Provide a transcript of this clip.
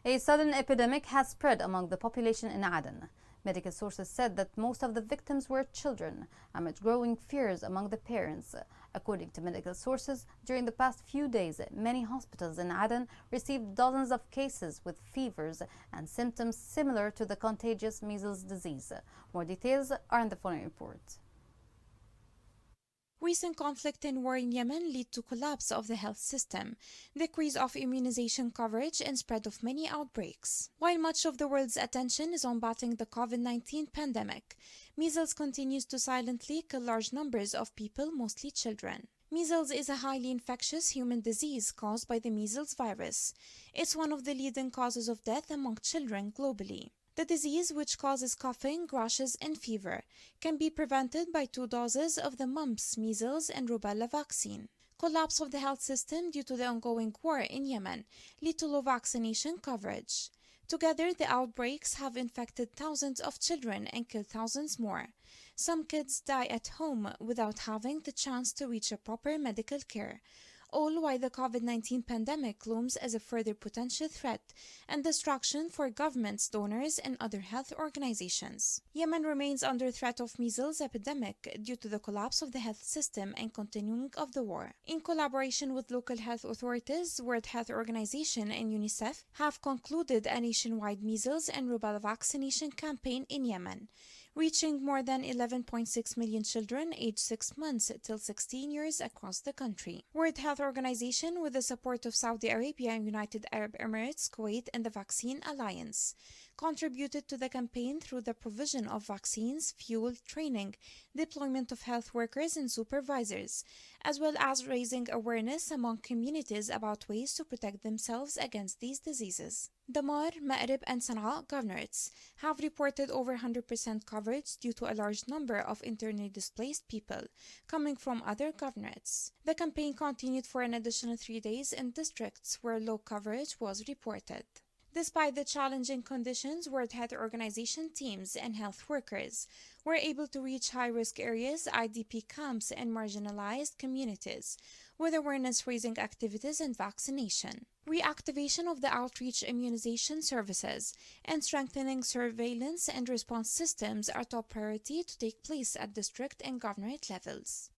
A sudden epidemic has spread among the population in Aden. Medical sources said that most of the victims were children, amid growing fears among the parents. According to medical sources, during the past few days, many hospitals in Aden received dozens of cases with fevers and symptoms similar to the contagious measles disease. More details are in the following report. Recent conflict and war in Yemen lead to collapse of the health system, decrease of immunization coverage, and spread of many outbreaks. While much of the world's attention is on battling the COVID-19 pandemic, measles continues to silently kill large numbers of people, mostly children. Measles is a highly infectious human disease caused by the measles virus. It's one of the leading causes of death among children globally. The disease, which causes coughing, rashes, and fever, can be prevented by 2 doses of the mumps, measles, and rubella vaccine. Collapse of the health system due to the ongoing war in Yemen lead to low vaccination coverage. Together, the outbreaks have infected thousands of children and killed thousands more. Some kids die at home without having the chance to reach a proper medical care, all while the COVID-19 pandemic looms as a further potential threat and distraction for governments, donors, and other health organizations. Yemen remains under threat of measles epidemic due to the collapse of the health system and continuing of the war. In collaboration with local health authorities, World Health Organization and UNICEF have concluded a nationwide measles and rubella vaccination campaign in Yemen, reaching more than 11.6 million children aged 6 months till 16 years across the country. World Health Organization, with the support of Saudi Arabia and United Arab Emirates, Kuwait, and the Vaccine Alliance, contributed to the campaign through the provision of vaccines, fuel, training, deployment of health workers and supervisors, as well as raising awareness among communities about ways to protect themselves against these diseases. Damar, Ma'rib, and Sana'a governorates have reported over 100% coverage due to a large number of internally displaced people coming from other governorates. The campaign continued for an additional 3 days in districts where low coverage was reported. Despite the challenging conditions, World Health Organization teams and health workers were able to reach high-risk areas, IDP camps, and marginalized communities with awareness-raising activities and vaccination. Reactivation of the outreach immunization services and strengthening surveillance and response systems are top priority to take place at district and governorate levels.